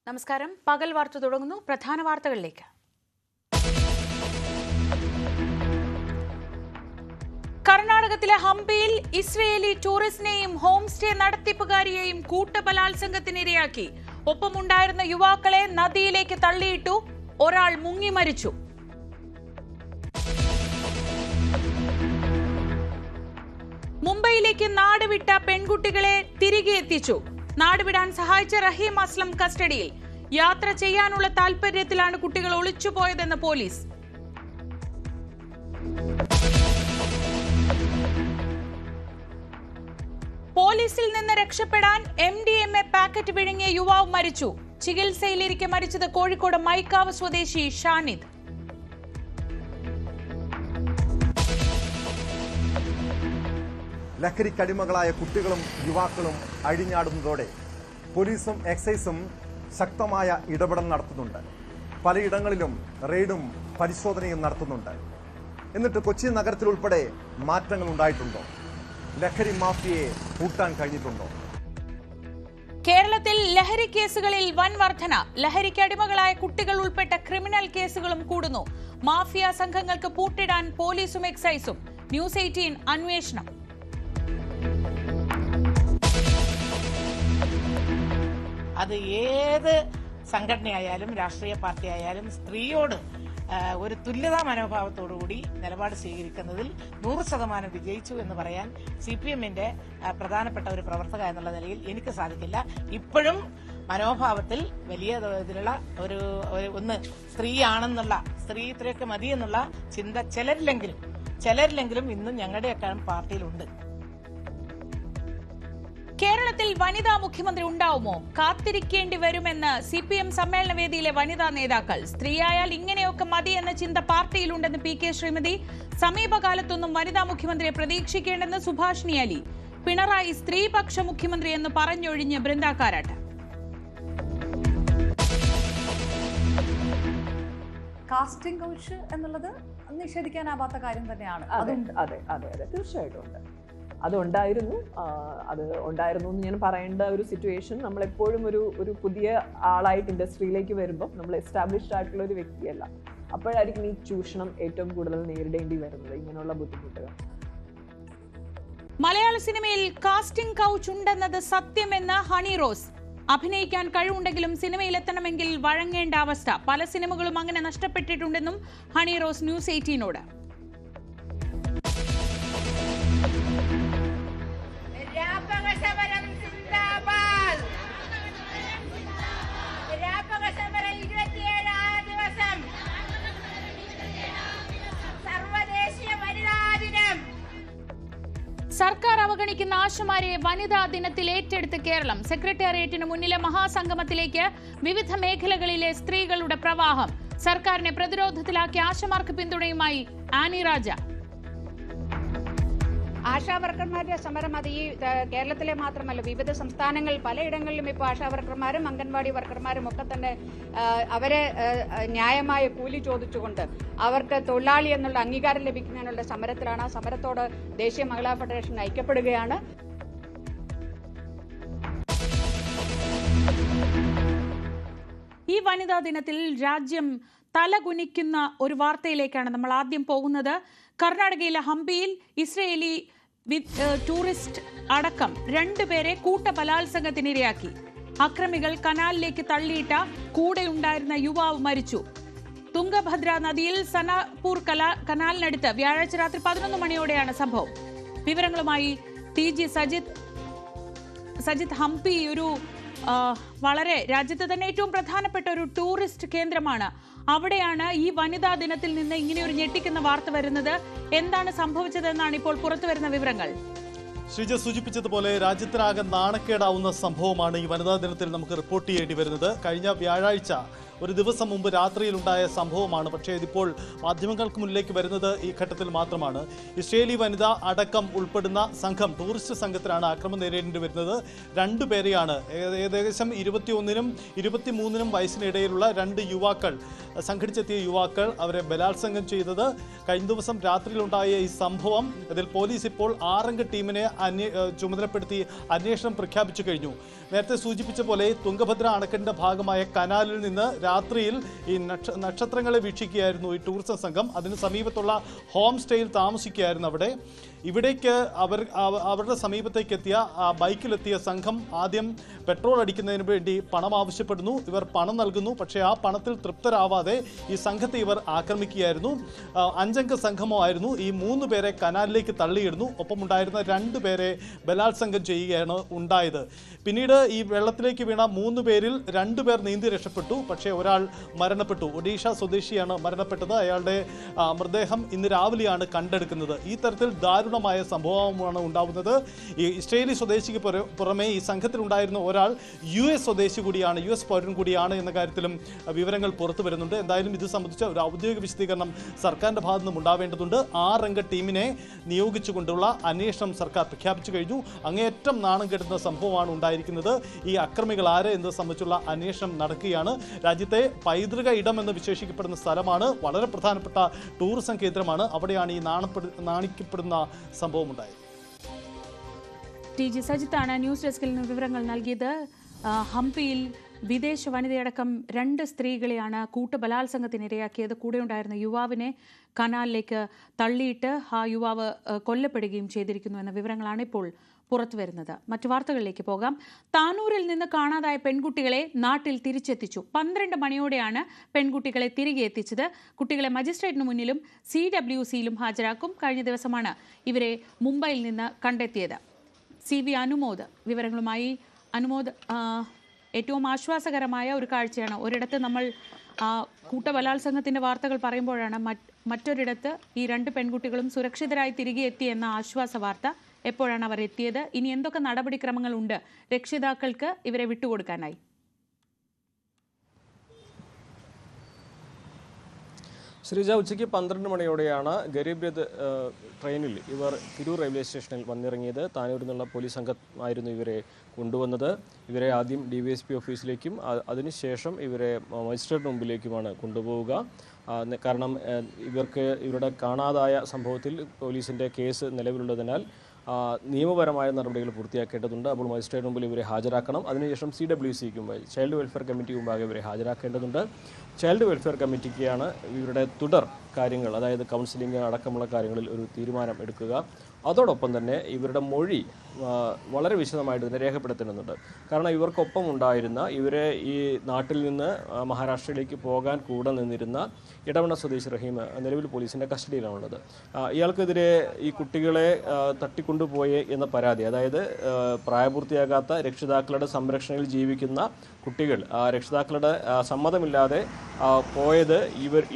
നമസ്കാരം. പകൽ വാർത്ത തുടങ്ങുന്നു. പ്രധാന വാർത്തകളിലേക്ക്. കർണാടകത്തിലെ ഹംപിയിൽ ഇസ്രയേലി ടൂറിസ്റ്റിനെയും ഹോം സ്റ്റേ നടത്തിപ്പുകാരിയെയും കൂട്ടബലാത്സംഗത്തിനിരയാക്കി. ഒപ്പമുണ്ടായിരുന്ന യുവാക്കളെ നദിയിലേക്ക് തള്ളിയിട്ടു. ഒരാൾ മുങ്ങി മരിച്ചു. മുംബൈയിലേക്ക് നാടുവിട്ട പെൺകുട്ടികളെ തിരികെ എത്തിച്ചു. നാടുവിടാൻ സഹായിച്ച റഹീം അസ്ലം കസ്റ്റഡിയിൽ. യാത്ര ചെയ്യാനുള്ള താൽപര്യത്തിലാണ് കുട്ടികൾ ഒളിച്ചുപോയതെന്ന് പോലീസ്. പോലീസിൽ നിന്ന് രക്ഷപ്പെടാൻ MDMA പാക്കറ്റ് വിഴുങ്ങിയ യുവാവ് മരിച്ചു. ചികിത്സയിലിരിക്കെ മരിച്ചത് കോഴിക്കോട് മൈക്കാവ് സ്വദേശി ഷാനിദ്. ലഹരിക്കടിമകളായ കുട്ടികളും യുവാക്കളും അഴിഞ്ഞാടുന്നതോടെ പോലീസും എക്സൈസും ശക്തമായ ഇടപെടൽ നടത്തുന്നുണ്ട്. പലയിടങ്ങളിലും റെയ്ഡും പരിശോധനയും നടത്തുന്നുണ്ട്. എന്നിട്ട് കൊച്ചി നഗരത്തിലുൾപ്പെടെ മാറ്റങ്ങൾ ഉണ്ടായിട്ടുണ്ടോ? ലഹരി മാഫിയയെ കൂട്ടാൻ കഴിഞ്ഞിട്ടുണ്ടോ? കേരളത്തിൽ ലഹരി കേസുകളിൽ വൻ വർധന. ലഹരിക്കടിമകളായ കുട്ടികൾ ഉൾപ്പെട്ട ക്രിമിനൽ കേസുകളും കൂടുന്നു. മാഫിയ സംഘങ്ങൾക്ക് പൂട്ടിടാൻ പോലീസും എക്സൈസും. ന്യൂസ് 18 അന്വേഷണം. അത് ഏത് സംഘടനയായാലും രാഷ്ട്രീയ പാർട്ടി ആയാലും സ്ത്രീയോട് ഒരു തുല്യതാ മനോഭാവത്തോടുകൂടി നിലപാട് സ്വീകരിക്കുന്നതിൽ 100% വിജയിച്ചു എന്ന് പറയാൻ CPM-ന്റെ പ്രധാനപ്പെട്ട ഒരു പ്രവർത്തക എന്നുള്ള നിലയിൽ എനിക്ക് സാധിക്കില്ല. ഇപ്പോഴും മനോഭാവത്തിൽ വലിയ ഇതിലുള്ള ഒന്ന് സ്ത്രീയാണെന്നുള്ള, സ്ത്രീ ഇത്രയൊക്കെ മതിയെന്നുള്ള ചിന്ത ചിലരിലെങ്കിലും ഇന്നും ഞങ്ങളുടെയൊക്കെ പാർട്ടിയിലുണ്ട്. കേരളത്തിൽ വനിതാ മുഖ്യമന്ത്രി ഉണ്ടാവുമോ? കാത്തിരിക്കേണ്ടി വരുമെന്ന് CPM സമ്മേളന വേദിയിലെ വനിതാ നേതാക്കൾ. സ്ത്രീയായാൽ ഇങ്ങനെയൊക്കെ മതിയെന്ന ചിന്ത പാർട്ടിയിലുണ്ടെന്ന് PK ശ്രീമതി. സമീപകാലത്തൊന്നും വനിതാ മുഖ്യമന്ത്രിയെ പ്രതീക്ഷിക്കേണ്ടെന്ന് സുഭാഷിണി അലി. പിണറായി സ്ത്രീപക്ഷ മുഖ്യമന്ത്രി എന്ന് പറഞ്ഞൊഴിഞ്ഞ് ബൃന്ദ കാരാട്ട്. കാസ്റ്റിംഗ് കൗച്ച് എന്നുള്ളത് നിഷേധിക്കാനാവാത്ത കാര്യം തന്നെയാണ്. അതെ, തീർച്ചയായിട്ടും ഉണ്ട്. അതുണ്ടായിരുന്നു എന്ന് ഞാൻ പറയേണ്ട ഒരു സിറ്റുവേഷൻ. നമ്മളെപ്പോഴും ഒരു പുതിയ ആളായിട്ട് ഇൻഡസ്ട്രിയിലേക്ക് വരുമ്പോൾ നമ്മൾ എസ്റ്റാബ്ലിഷ്ഡ് ആയിട്ടുള്ള ഒരു വ്യക്തിയല്ല. അപ്പോഴായിരിക്കും ഈ ചൂഷണം ഏറ്റവും കൂടുതൽ നേരിടേണ്ടി വരുന്നത്, ഇങ്ങനെയുള്ള ബുദ്ധിമുട്ടുകൾ. മലയാള സിനിമയിൽ കാസ്റ്റിംഗ് കൗച്ച് ഉണ്ടെന്നത് സത്യമെന്ന് ഹണി റോസ്. അഭിനയിക്കാൻ കഴിവുണ്ടെങ്കിലും സിനിമയിലെത്തണമെങ്കിൽ വഴങ്ങേണ്ട അവസ്ഥ. പല സിനിമകളും അങ്ങനെ നഷ്ടപ്പെട്ടിട്ടുണ്ടെന്നും ഹണി റോസ് ന്യൂസ് 18നോട്. സർക്കാർ അവഗണിക്കുന്ന ആശമാരെ വനിതാ ദിനത്തിൽ ഏറ്റെടുത്ത് കേരളം. സെക്രട്ടേറിയറ്റിന് മുന്നിലെ മഹാസംഗമത്തിലേക്ക് വിവിധ മേഖലകളിലെ സ്ത്രീകളുടെ പ്രവാഹം. സർക്കാരിനെ പ്രതിരോധത്തിലാക്കി ആശമാർക്ക് പിന്തുണയുമായി ആനി രാജ. ആശാവർക്കർമാരുടെ സമരം അത് ഈ കേരളത്തിലെ മാത്രമല്ല, വിവിധ സംസ്ഥാനങ്ങളിൽ പലയിടങ്ങളിലും ഇപ്പോൾ ആശാവർക്കർമാരും അംഗൻവാടി വർക്കർമാരും ഒക്കെ തന്നെ അവരെ ന്യായമായ കൂലി ചോദിച്ചുകൊണ്ട് അവർക്ക് തൊഴിലാളി എന്നുള്ള അംഗീകാരം ലഭിക്കുന്നതിനുള്ള സമരത്തിലാണ്. ആ സമരത്തോട് ദേശീയ മഹിളാ ഫെഡറേഷൻ ഐക്യപ്പെടുകയാണ്. ഈ വനിതാ ദിനത്തിൽ രാജ്യം തലകുനിക്കുന്ന ഒരു വാർത്തയിലേക്കാണ് നമ്മൾ ആദ്യം പോകുന്നത്. കർണാടകയിലെ ഹംപിയിൽ ഇസ്രയേലി ടൂറിസ്റ്റ് അടക്കം 2 പേരെ കൂട്ടബലാത്സംഗത്തിനിരയാക്കി. അക്രമികൾ കനാലിലേക്ക് തള്ളിയിട്ട കൂടെയുണ്ടായിരുന്ന യുവാവ് മരിച്ചു. തുംഗഭദ്ര നദിയിൽ സനാപൂർ കനാലിനടുത്ത് വ്യാഴാഴ്ച രാത്രി 11 മണിയോടെയാണ് സംഭവം. വിവരങ്ങളുമായി TG സജിത്. ഹംപി ഒരു വളരെ രാജ്യത്തെ തന്നെ ഏറ്റവും പ്രധാനപ്പെട്ട ഒരു ടൂറിസ്റ്റ് കേന്ദ്രമാണ്. അവിടെയാണ് ഈ വനിതാ ദിനത്തിൽ നിന്ന് ഇങ്ങനെ ഒരു ഞെട്ടിക്കുന്ന വാർത്ത വരുന്നത്. എന്താണ് സംഭവിച്ചതെന്നാണ് ഇപ്പോൾ പുറത്തുവരുന്ന വിവരങ്ങൾ. ശ്രീജ സൂചിപ്പിച്ചതുപോലെ രാജ്യത്തിനാകെ നാണക്കേടാവുന്ന സംഭവമാണ് ഈ വനിതാ ദിനത്തിൽ നമുക്ക് റിപ്പോർട്ട് ചെയ്യേണ്ടി വരുന്നത്. കഴിഞ്ഞ വ്യാഴാഴ്ച ഒരു ദിവസം മുമ്പ് രാത്രിയിലുണ്ടായ സംഭവമാണ്. പക്ഷേ ഇതിപ്പോൾ മാധ്യമങ്ങൾക്ക് മുന്നിലേക്ക് വരുന്നത് ഈ ഘട്ടത്തിൽ മാത്രമാണ്. ഇസ്രയേലി വനിത അടക്കം ഉൾപ്പെടുന്ന സംഘം, ടൂറിസ്റ്റ് സംഘത്തിനാണ് ആക്രമണം നേരിടേണ്ടി വരുന്നത്. 2 പേരെയാണ്, ഏകദേശം 21നും 23നും വയസ്സിനിടയിലുള്ള 2 യുവാക്കൾ, സംഘടിച്ചെത്തിയ യുവാക്കൾ അവരെ ബലാത്സംഗം ചെയ്തത്. കഴിഞ്ഞ ദിവസം രാത്രിയിലുണ്ടായ ഈ സംഭവം, ഇതിൽ പോലീസ് ഇപ്പോൾ 6 ടീമിനെ ചുമതലപ്പെടുത്തി അന്വേഷണം പ്രഖ്യാപിച്ചു കഴിഞ്ഞു. നേരത്തെ സൂചിപ്പിച്ച പോലെ തുംഗഭദ്ര അണക്കെട്ടിന്റെ ഭാഗമായ കനാലിൽ നിന്ന് രാത്രിയിൽ ഈ നക്ഷത്രങ്ങളെ വീക്ഷിക്കുകയായിരുന്നു ഈ ടൂറിസം സംഘം. അതിന് സമീപത്തുള്ള ഹോം സ്റ്റേയിൽ താമസിക്കുകയായിരുന്നു അവിടെ. ഇവിടേക്ക് അവരുടെ സമീപത്തേക്ക് എത്തിയ ബൈക്കിലെത്തിയ സംഘം ആദ്യം പെട്രോൾ അടിക്കുന്നതിന് വേണ്ടി പണം ആവശ്യപ്പെടുന്നു. ഇവർ പണം നൽകുന്നു. പക്ഷേ ആ പണത്തിൽ തൃപ്തരാവാതെ ഈ സംഘത്തെ ഇവർ ആക്രമിക്കുകയായിരുന്നു. 5 അംഗ സംഘമായിരുന്നു. ഈ 3 പേരെ കനാലിലേക്ക് തള്ളിയിടുന്നു. ഒപ്പമുണ്ടായിരുന്ന 2 പേരെ ബലാത്സംഗം ചെയ്യുകയാണ് ഉണ്ടായത്. പിന്നീട് ഈ വെള്ളത്തിലേക്ക് വീണ 3 പേരിൽ 2 പേർ നീന്തി രക്ഷപ്പെട്ടു. പക്ഷേ ഒരാൾ മരണപ്പെട്ടു. ഒഡീഷ സ്വദേശിയാണ് മരണപ്പെട്ടത്. അയാളുടെ മൃതദേഹം ഇന്ന് രാവിലെയാണ് കണ്ടെടുക്കുന്നത്. ഈ തരത്തിൽ ദാരുണമായ സംഭവമാണ് ഉണ്ടാവുന്നത്. ഈ ഇസ്രയേലി സ്വദേശിക്ക് പുറമെ ഈ സംഘത്തിലുണ്ടായിരുന്ന ഒരാൾ US സ്വദേശി കൂടിയാണ്, US പൗരൻ കൂടിയാണ് എന്ന കാര്യത്തിലും വിവരങ്ങൾ പുറത്തു വരുന്നുണ്ട്. എന്തായാലും ഇത് സംബന്ധിച്ച ഒരു ഔദ്യോഗിക വിശദീകരണം സർക്കാരിൻ്റെ ഭാഗത്തു നിന്നും ഉണ്ടാവേണ്ടതുണ്ട്. 6 അംഗ ടീമിനെ നിയോഗിച്ചുകൊണ്ടുള്ള അന്വേഷണം സർക്കാർ പ്രഖ്യാപിച്ചു കഴിഞ്ഞു. അങ്ങേയറ്റം നാണം കെടുന്ന സംഭവമാണ് ഉണ്ടായിരിക്കുന്നത്. ഈ അക്രമികൾ ആര് എന്നത് സംബന്ധിച്ചുള്ള അന്വേഷണം നടക്കുകയാണ്. രാജ്യത്തെ പൈതൃക ഇടം എന്ന് വിശേഷിക്കപ്പെടുന്ന സ്ഥലമാണ്, വളരെ പ്രധാനപ്പെട്ട ടൂറിസം കേന്ദ്രമാണ്. അവിടെയാണ് ഈ നാണിക്കപ്പെടുന്ന സംഭവം ഉണ്ടായത്. TG സജിത്താണ് ന്യൂസ് ഡെസ്കിൽ നിന്ന് വിവരങ്ങൾ നൽകിയത്. ഹംപിയിൽ വിദേശ വനിതയടക്കം 2 സ്ത്രീകളെയാണ് കൂട്ടബലാത്സംഗത്തിനിരയാക്കിയത്. കൂടെയുണ്ടായിരുന്ന യുവാവിനെ കനാലിലേക്ക് തള്ളിയിട്ട് ആ യുവാവ് കൊല്ലപ്പെടുകയും ചെയ്തിരിക്കുന്നു എന്ന വിവരങ്ങളാണ് ഇപ്പോൾ പുറത്തുവരുന്നത്. മറ്റു വാർത്തകളിലേക്ക് പോകാം. താനൂരിൽ നിന്ന് കാണാതായ പെൺകുട്ടികളെ നാട്ടിൽ തിരിച്ചെത്തിച്ചു. 12 മണിയോടെയാണ് പെൺകുട്ടികളെ തിരികെ എത്തിച്ചത്. കുട്ടികളെ മജിസ്ട്രേറ്റിന് മുന്നിലും CWCയിലും ഹാജരാക്കും. കഴിഞ്ഞ ദിവസമാണ് ഇവരെ മുംബൈയിൽ നിന്ന് കണ്ടെത്തിയത്. CV അനുമോദ് വിവരങ്ങളുമായി. അനുമോദ്, ഏറ്റവും ആശ്വാസകരമായ ഒരു കാഴ്ചയാണ്. ഒരിടത്ത് നമ്മൾ കൂട്ടബലാത്സംഗത്തിൻ്റെ വാർത്തകൾ പറയുമ്പോഴാണ് മറ്റൊരിടത്ത് ഈ 2 പെൺകുട്ടികളും സുരക്ഷിതരായി തിരികെ എത്തി എന്ന ആശ്വാസ വാർത്ത. എപ്പോഴാണ് അവർ എത്തിയത്? ഇനി എന്തൊക്കെ നടപടിക്രമങ്ങളുണ്ട് രക്ഷിതാക്കൾക്ക് ഇവരെ വിട്ടുകൊടുക്കാനായി? ശ്രീജ, ഉച്ചയ്ക്ക് 12 മണിയോടെയാണ് ഗരീബ് രഥ് ട്രെയിനിൽ ഇവർ തിരൂർ റെയിൽവേ സ്റ്റേഷനിൽ വന്നിറങ്ങിയത്. താനൂരിൽ നിന്നുള്ള പോലീസ് സംഘമായിരുന്നു ഇവരെ കൊണ്ടുവന്നത്. ഇവരെ ആദ്യം DVSP ഓഫീസിലേക്കും അതിനുശേഷം ഇവരെ മജിസ്ട്രേറ്റ് മുമ്പിലേക്കുമാണ് കൊണ്ടുപോവുക. കാരണം ഇവരുടെ കാണാതായ സംഭവത്തിൽ പോലീസിൻ്റെ കേസ് നിലവിലുള്ളതിനാൽ നിയമപരമായ നടപടികൾ പൂർത്തിയാക്കേണ്ടതുണ്ട്. അപ്പോൾ മജിസ്ട്രേറ്റ് മുമ്പിൽ ഇവരെ ഹാജരാക്കണം. അതിനുശേഷം CWCക്ക് മുമ്പായി ചൈൽഡ് വെൽഫെയർ കമ്മിറ്റി മുമ്പാകെ ഇവരെ ഹാജരാക്കേണ്ടതുണ്ട്. ചൈൽഡ് വെൽഫെയർ കമ്മിറ്റിക്കാണ് ഇവരുടെ തുടർ കാര്യങ്ങൾ, അതായത് കൗൺസിലിംഗ് അടക്കമുള്ള കാര്യങ്ങളിൽ ഒരു തീരുമാനം എടുക്കുക. അതോടൊപ്പം തന്നെ ഇവരുടെ മൊഴി വളരെ വിശദമായിട്ട് തന്നെ രേഖപ്പെടുത്തേണ്ടതുണ്ട്. കാരണം ഇവർക്കൊപ്പം ഉണ്ടായിരുന്ന, ഇവരെ ഈ നാട്ടിൽ നിന്ന് മഹാരാഷ്ട്രയിലേക്ക് പോകാൻ കൂടെ നിന്നിരുന്ന ഇടവണ്ണ സ്വദേശി റഹീം നിലവിൽ പോലീസിൻ്റെ കസ്റ്റഡിയിലാണുള്ളത്. ഇയാൾക്കെതിരെ ഈ കുട്ടികളെ തട്ടിക്കൊണ്ടുപോയി എന്ന പരാതി, അതായത് പ്രായപൂർത്തിയാകാത്ത രക്ഷിതാക്കളുടെ സംരക്ഷണയിൽ ജീവിക്കുന്ന കുട്ടികൾ രക്ഷിതാക്കളുടെ സമ്മതമില്ലാതെ പോയത്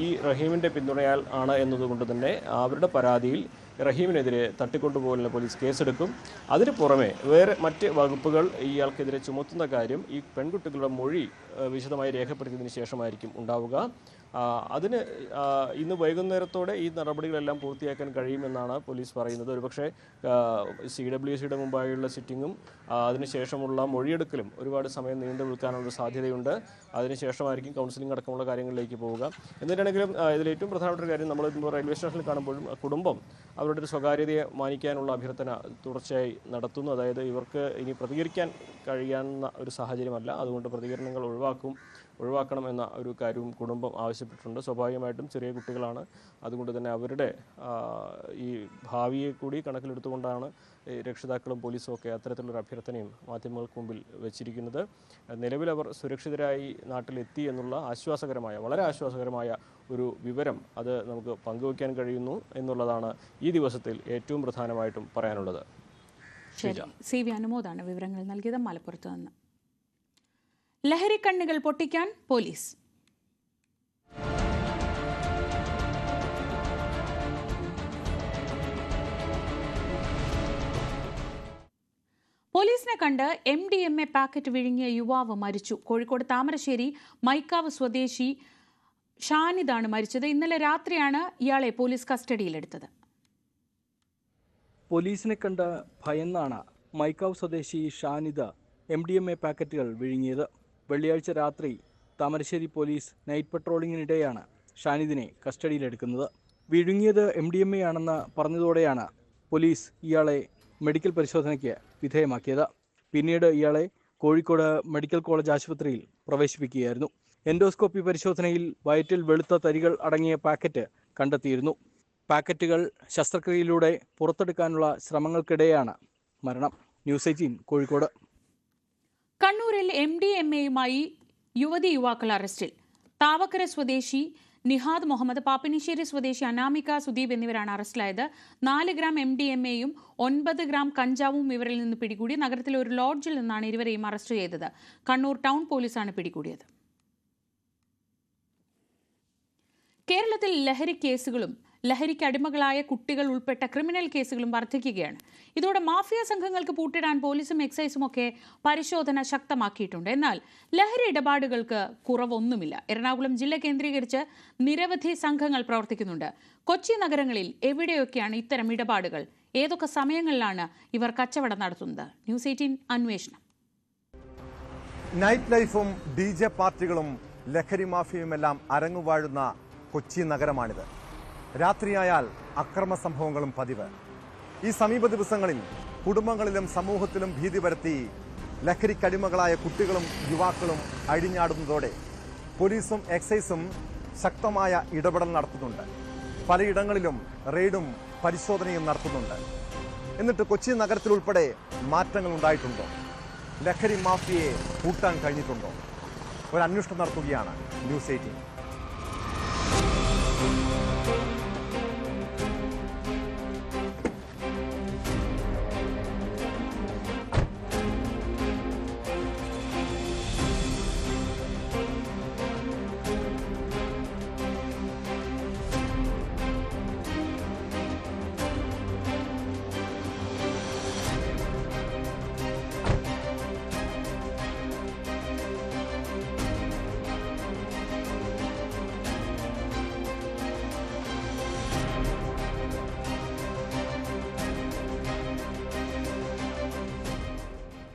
ഈ റഹീമിൻ്റെ പിന്തുണയാൽ ആണ് എന്നതുകൊണ്ട് തന്നെ അവരുടെ പരാതിയിൽ റഹീമിനെതിരെ തട്ടിക്കൊണ്ടുപോകലിന് പോലീസ് കേസെടുക്കും. അതിന് പുറമെ വേറെ മറ്റ് വകുപ്പുകൾ ഇയാൾക്കെതിരെ ചുമത്തുന്ന കാര്യം ഈ പെൺകുട്ടികളുടെ മൊഴി വിശദമായി രേഖപ്പെടുത്തിയതിന് ശേഷമായിരിക്കും ഉണ്ടാവുക. അതിന് ഇന്ന് വൈകുന്നേരത്തോടെ ഈ നടപടികളെല്ലാം പൂർത്തിയാക്കാൻ കഴിയുമെന്നാണ് പോലീസ് പറയുന്നത്. ഒരുപക്ഷെ CWCയുടെ മുമ്പായുള്ള സിറ്റിങ്ങും അതിനുശേഷമുള്ള മൊഴിയെടുക്കലും ഒരുപാട് സമയം നീണ്ടു നിൽക്കാനുള്ള സാധ്യതയുണ്ട്. അതിനുശേഷമായിരിക്കും കൗൺസിലിംഗ് അടക്കമുള്ള കാര്യങ്ങളിലേക്ക് പോവുക. എന്നിട്ടാണെങ്കിലും ഇതിൽ ഏറ്റവും പ്രധാനപ്പെട്ട കാര്യം, നമ്മൾ റെയിൽവേ സ്റ്റേഷനിൽ കാണുമ്പോഴും കുടുംബം അവരുടെ ഒരു സ്വകാര്യതയെ മാനിക്കാനുള്ള അഭ്യർത്ഥന തുടർച്ചയായി നടത്തുന്നു. അതായത് ഇവർക്ക് ഇനി പ്രതികരിക്കാൻ കഴിയാവുന്ന ഒരു സാഹചര്യമല്ല, അതുകൊണ്ട് പ്രതികരണങ്ങൾ ഒഴിവാക്കണം എന്ന ഒരു കാര്യവും കുടുംബം ആവശ്യപ്പെട്ടിട്ടുണ്ട്. സ്വാഭാവികമായിട്ടും ചെറിയ കുട്ടികളാണ്, അതുകൊണ്ട് തന്നെ അവരുടെ ഈ ഭാവിയെ കൂടി കണക്കിലെടുത്തുകൊണ്ടാണ് രക്ഷിതാക്കളും പോലീസും ഒക്കെ അത്തരത്തിലുള്ളൊരു അഭ്യർത്ഥനയും മാധ്യമങ്ങൾക്ക് മുമ്പിൽ വെച്ചിരിക്കുന്നത്. നിലവിൽ അവർ സുരക്ഷിതരായി നാട്ടിലെത്തി എന്നുള്ള വളരെ ആശ്വാസകരമായ ഒരു വിവരം അത് നമുക്ക് പങ്കുവയ്ക്കാൻ കഴിയുന്നു എന്നുള്ളതാണ് ഈ ദിവസത്തിൽ ഏറ്റവും പ്രധാനമായിട്ടും പറയാനുള്ളത്. CV അനുമോദാണ് വിവരങ്ങൾ നൽകിയത് മലപ്പുറത്ത് നിന്ന്. ലഹരിക്കണ്ണികൾ പൊട്ടിക്കാൻ പോലീസ്. പോലീസിനെ കണ്ട് MDMA പാക്കറ്റ് വിഴുങ്ങിയ യുവാവ് മരിച്ചു. കോഴിക്കോട് താമരശ്ശേരി മൈക്കാവ് സ്വദേശി ഷാനിദാണ് മരിച്ചത്. ഇന്നലെ രാത്രിയാണ് ഇയാളെ പോലീസ് കസ്റ്റഡിയിലെടുത്തത്. പോലീസിനെ കണ്ട് ഭയന്നാണ് മൈക്കാവ് സ്വദേശി ഷാനിദ MDMA പാക്കറ്റുകൾ വിഴുങ്ങിയത്. വെള്ളിയാഴ്ച രാത്രി താമരശ്ശേരി പോലീസ് നൈറ്റ് പട്രോളിങ്ങിനിടെയാണ് ഷാനിദിനെ കസ്റ്റഡിയിലെടുക്കുന്നത്. വിഴുങ്ങിയത് MDMA ആണെന്ന് പറഞ്ഞതോടെയാണ് പോലീസ് ഇയാളെ മെഡിക്കൽ പരിശോധനയ്ക്ക് വിധേയമാക്കിയത്. പിന്നീട് ഇയാളെ കോഴിക്കോട് മെഡിക്കൽ കോളേജ് ആശുപത്രിയിൽ പ്രവേശിപ്പിക്കുകയായിരുന്നു. എൻഡോസ്കോപ്പി പരിശോധനയിൽ വയറ്റിൽ വെളുത്ത തരികൾ അടങ്ങിയ പാക്കറ്റ് കണ്ടെത്തിയിരുന്നു. പാക്കറ്റുകൾ ശസ്ത്രക്രിയയിലൂടെ പുറത്തെടുക്കാനുള്ള ശ്രമങ്ങൾക്കിടെയാണ് മരണം. ന്യൂസ് 18 കോഴിക്കോട്. കണ്ണൂരിൽ MDMAയുമായി യുവാക്കൾ അറസ്റ്റിൽ. താവക്കര സ്വദേശി നിഹാദ് മുഹമ്മദ്, പാപ്പിനിശ്ശേരി സ്വദേശി അനാമിക സുദീപ് എന്നിവരാണ് അറസ്റ്റിലായത്. 4 ഗ്രാം MDMAയും 9 ഗ്രാം കഞ്ചാവും ഇവരിൽ നിന്ന് പിടികൂടി. നഗരത്തിലെ ഒരു ലോഡ്ജിൽ നിന്നാണ് ഇരുവരെയും അറസ്റ്റ് ചെയ്തത്. കണ്ണൂർ ടൗൺ പോലീസാണ് പിടികൂടിയത്. കേരളത്തിൽ ലഹരി കേസുകളും ലഹരിക്ക് അടിമകളായ കുട്ടികൾ ഉൾപ്പെട്ട ക്രിമിനൽ കേസുകളും വർദ്ധിക്കുകയാണ്. ഇതോടെ മാഫിയ സംഘങ്ങൾക്ക് പൂട്ടിടാൻ പോലീസും എക്സൈസും ഒക്കെ പരിശോധന ശക്തമാക്കിയിട്ടുണ്ട്. എന്നാൽ ലഹരി ഇടപാടുകൾക്ക് കുറവൊന്നുമില്ല. എറണാകുളം ജില്ല കേന്ദ്രീകരിച്ച് നിരവധി സംഘങ്ങൾ പ്രവർത്തിക്കുന്നുണ്ട്. കൊച്ചി നഗരങ്ങളിൽ എവിടെയൊക്കെയാണ് ഇത്തരം ഇടപാടുകൾ? ഏതൊക്കെ സമയങ്ങളിലാണ് ഇവർ കച്ചവടം നടത്തുന്നത്? ന്യൂസ് 18 അന്വേഷണം. നൈറ്റ് ലൈഫും DJ പാർട്ടികളും ലഹരി മാഫിയയുമെല്ലാം അരങ്ങുവാഴുന്ന കൊച്ചി നഗരമാണിത്. രാത്രിയായാൽ അക്രമ സംഭവങ്ങളും പതിവ്. ഈ സമീപ ദിവസങ്ങളിൽ കുടുംബങ്ങളിലും സമൂഹത്തിലും ഭീതി പരത്തി ലഹരിക്കടിമകളായ കുട്ടികളും യുവാക്കളും അഴിഞ്ഞാടുന്നതോടെ പോലീസും എക്സൈസും ശക്തമായ ഇടപെടൽ നടത്തുന്നുണ്ട്. പലയിടങ്ങളിലും റെയ്ഡും പരിശോധനയും നടത്തുന്നുണ്ട്. എന്നിട്ട് കൊച്ചി നഗരത്തിലുൾപ്പെടെ മാറ്റങ്ങൾ ഉണ്ടായിട്ടുണ്ടോ? ലഹരി മാഫിയയെ കൂട്ടാൻ കഴിഞ്ഞിട്ടുണ്ടോ? ഒരു അന്വേഷണം നടത്തുകയാണ് ന്യൂസ് 18.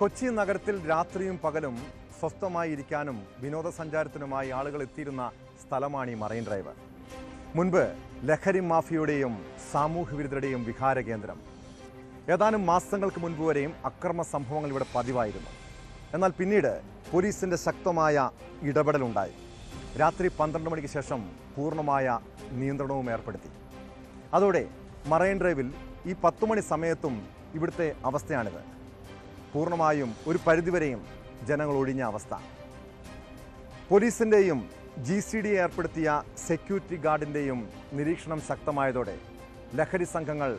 കൊച്ചി നഗരത്തിൽ രാത്രിയും പകലും സ്വസ്ഥമായിരിക്കാനും വിനോദസഞ്ചാരത്തിനുമായി ആളുകൾ എത്തിയിരുന്ന സ്ഥലമാണ് ഈ മറൈൻ ഡ്രൈവ്. മുൻപ് ലഹരി മാഫിയയുടെയും സാമൂഹ്യ വിരുദ്ധരുടെയും വിഹാര കേന്ദ്രം. ഏതാനും മാസങ്ങൾക്ക് മുൻപ് വരെയും അക്രമ സംഭവങ്ങൾ ഇവിടെ പതിവായിരുന്നു. എന്നാൽ പിന്നീട് പോലീസിന്റെ ശക്തമായ ഇടപെടലുണ്ടായി. രാത്രി 12 മണിക്ക് ശേഷം പൂർണ്ണമായ നിയന്ത്രണവും ഏർപ്പെടുത്തി. അതോടെ മറൈൻ ഡ്രൈവിൽ ഈ 10 മണി സമയത്തും ഇവിടുത്തെ അവസ്ഥയാണിത്. പൂർണ്ണമായും ഒരു പരിധിവരെയും ജനങ്ങൾ ഒഴിഞ്ഞ അവസ്ഥ. പോലീസിൻ്റെയും GCD ഏർപ്പെടുത്തിയ സെക്യൂരിറ്റി ഗാർഡിൻ്റെയും നിരീക്ഷണം ശക്തമായതോടെ ലഹരി സംഘങ്ങൾ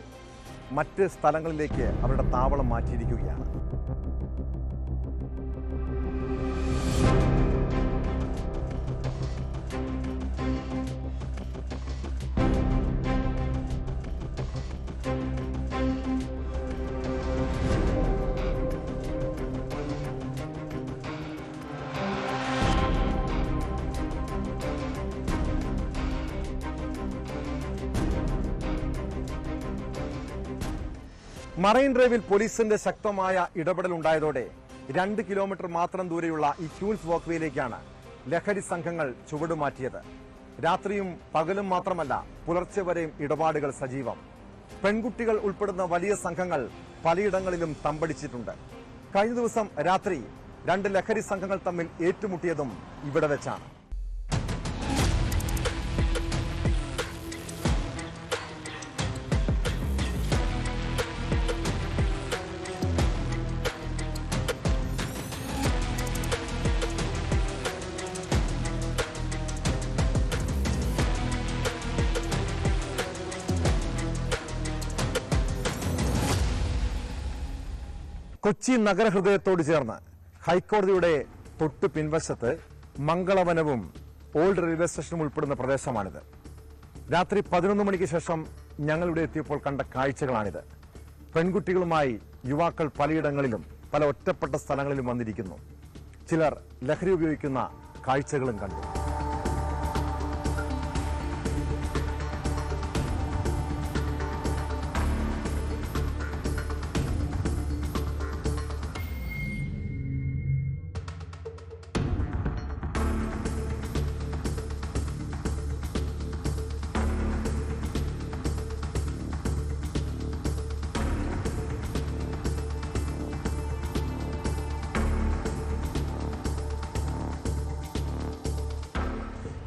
മറ്റ് സ്ഥലങ്ങളിലേക്ക് അവരുടെ താവളം മാറ്റിയിരിക്കുകയാണ്. മറൈൻ ഡ്രൈവിൽ പോലീസിന്റെ ശക്തമായ ഇടപെടൽ ഉണ്ടായതോടെ 2 കിലോമീറ്റർ മാത്രം ദൂരെയുള്ള ഈ ക്യൂൾസ് വാക്ക്വേയിലേക്കാണ് ലഹരി സംഘങ്ങൾ ചുവടുമാറ്റിയത്. രാത്രിയും പകലും മാത്രമല്ല, പുലർച്ചെ വരെയും ഇടപാടുകൾ സജീവം. പെൺകുട്ടികൾ ഉൾപ്പെടുന്ന വലിയ സംഘങ്ങൾ പലയിടങ്ങളിലും തമ്പടിച്ചിട്ടുണ്ട്. കഴിഞ്ഞ ദിവസം രാത്രി 2 ലഹരി സംഘങ്ങൾ തമ്മിൽ ഏറ്റുമുട്ടിയതും ഇവിടെ വെച്ചാണ്. കൊച്ചി നഗരഹൃദയത്തോട് ചേർന്ന് ഹൈക്കോടതിയുടെ തൊട്ടു പിൻവശത്ത് മംഗളവനവും ഓൾഡ് റെയിൽവേ സ്റ്റേഷനും ഉൾപ്പെടുന്ന പ്രദേശമാണിത്. രാത്രി 11 മണിക്ക് ശേഷം ഞങ്ങളിവിടെ എത്തിയപ്പോൾ കണ്ട കാഴ്ചകളാണിത്. പെൺകുട്ടികളുമായി യുവാക്കൾ പലയിടങ്ങളിലും പല ഒറ്റപ്പെട്ട സ്ഥലങ്ങളിലും വന്നിരിക്കുന്നു. ചിലർ ലഹരി ഉപയോഗിക്കുന്ന കാഴ്ചകളും കണ്ടു.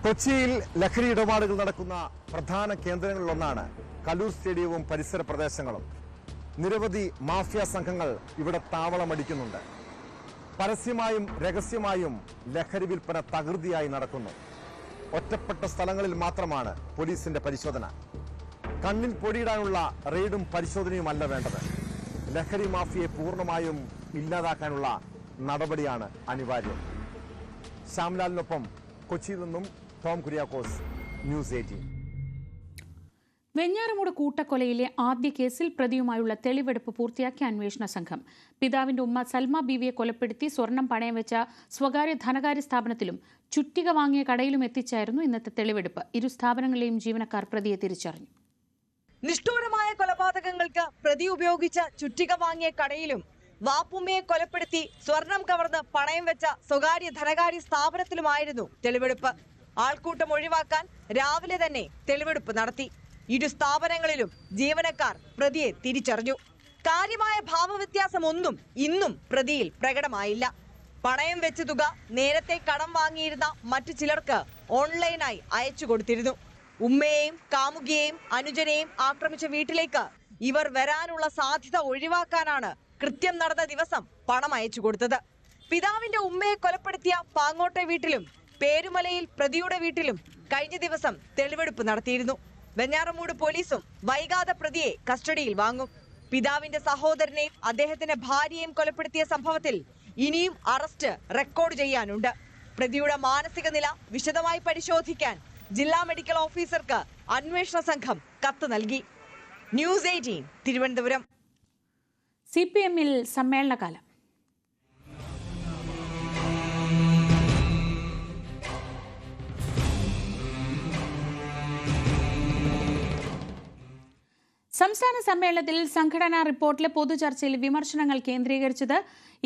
കൊച്ചിയിൽ ലഹരി ഇടപാടുകൾ നടക്കുന്ന പ്രധാന കേന്ദ്രങ്ങളിലൊന്നാണ് കലൂർ സ്റ്റേഡിയവും പരിസര പ്രദേശങ്ങളും. നിരവധി മാഫിയ സംഘങ്ങൾ ഇവിടെ താവളമടിക്കുന്നുണ്ട്. പരസ്യമായും രഹസ്യമായും ലഹരി വിൽപ്പന തകൃതിയായി നടക്കുന്നു. ഒറ്റപ്പെട്ട സ്ഥലങ്ങളിൽ മാത്രമാണ് പോലീസിന്റെ പരിശോധന. കണ്ണിൽ പൊടിയിടാനുള്ള റെയ്ഡും പരിശോധനയുമല്ല വേണ്ടത്. ലഹരി മാഫിയയെ പൂർണ്ണമായും ഇല്ലാതാക്കാനുള്ള നടപടിയാണ് അനിവാര്യം. ശ്യാംലാലിനൊപ്പം കൊച്ചിയിൽ നിന്നും ടോം കുര്യാക്കോസ്, ന്യൂസ് 18. വെഞ്ഞാറമൂട് കൂട്ടക്കൊലയിലെ ആദ്യ കേസിൽ പ്രതിയുമായുള്ള തെളിവെടുപ്പ് പൂർത്തിയാക്കിയ അന്വേഷണ സംഘം. പിതാവിന്റെ ഉമ്മ സൽമ ബീവിയെ കൊലപ്പെടുത്തി സ്വർണം പണയം വെച്ച സ്വകാര്യ ധനകാര്യ സ്ഥാപനത്തിലും ചുറ്റിക വാങ്ങിയ കടയിലും എത്തിച്ചായിരുന്നു ഇന്നത്തെ തെളിവെടുപ്പ്. ഇരു സ്ഥാപനങ്ങളിലെയും ജീവനക്കാർ പ്രതിയെ തിരിച്ചറിഞ്ഞു. നിഷ്ഠൂരമായ കൊലപാതകങ്ങൾക്ക് പ്രതി ഉപയോഗിച്ച ചുറ്റിക വാങ്ങിയ കടയിലും വാപ്പുമ്മയെ കൊലപ്പെടുത്തി സ്വർണം കവർന്ന് പണയം വെച്ച സ്വകാര്യ ധനകാര്യ സ്ഥാപനത്തിലുമായിരുന്നു തെളിവെടുപ്പ്. ആൾക്കൂട്ടം ഒഴിവാക്കാൻ രാവിലെ തന്നെ തെളിവെടുപ്പ് നടത്തി. ഇരു സ്ഥാപനങ്ങളിലും ജീവനക്കാർ പ്രതിയെ തിരിച്ചറിഞ്ഞു. കാര്യമായ ഭാവവ്യത്യാസമൊന്നും ഇന്നും പ്രതിയിൽ പ്രകടമായില്ല. പണയം വെച്ച തുക നേരത്തെ കടം വാങ്ങിയിരുന്ന മറ്റു ചിലർക്ക് ഓൺലൈനായി അയച്ചു കൊടുത്തിരുന്നു. ഉമ്മയെയും കാമുകിയെയും അനുജനെയും ആക്രമിച്ച വീട്ടിലേക്ക് ഇവർ വരാനുള്ള സാധ്യത ഒഴിവാക്കാനാണ് കൃത്യം നടന്ന ദിവസം പണം അയച്ചു കൊടുത്തത്. പിതാവിന്റെ ഉമ്മയെ കൊലപ്പെടുത്തിയ പാങ്ങോട്ടെ വീട്ടിലും പേരുമലയിൽ പ്രതിയുടെ വീട്ടിലും കഴിഞ്ഞ ദിവസം തെളിവെടുപ്പ് നടത്തിയിരുന്നു. വെഞ്ഞാറമൂട് പോലീസും വൈകാതെ പ്രതിയെ കസ്റ്റഡിയിൽ വാങ്ങും. പിതാവിന്റെ സഹോദരനെയും അദ്ദേഹത്തിന്റെ ഭാര്യയെയും കൊലപ്പെടുത്തിയ സംഭവത്തിൽ ഇനിയും അറസ്റ്റ് റെക്കോർഡ് ചെയ്യാനുണ്ട്. പ്രതിയുടെ മാനസിക നില വിശദമായി പരിശോധിക്കാൻ ജില്ലാ മെഡിക്കൽ ഓഫീസർക്ക് അന്വേഷണ സംഘം കത്ത് നൽകി. ന്യൂസ് 18 തിരുവനന്തപുരം. CPM-ൽ സമ്മേളനകാലം. സംസ്ഥാന സമ്മേളനത്തിൽ സംഘടനാ റിപ്പോർട്ടിലെ പൊതുചർച്ചയിൽ വിമർശനങ്ങൾ കേന്ദ്രീകരിച്ചത്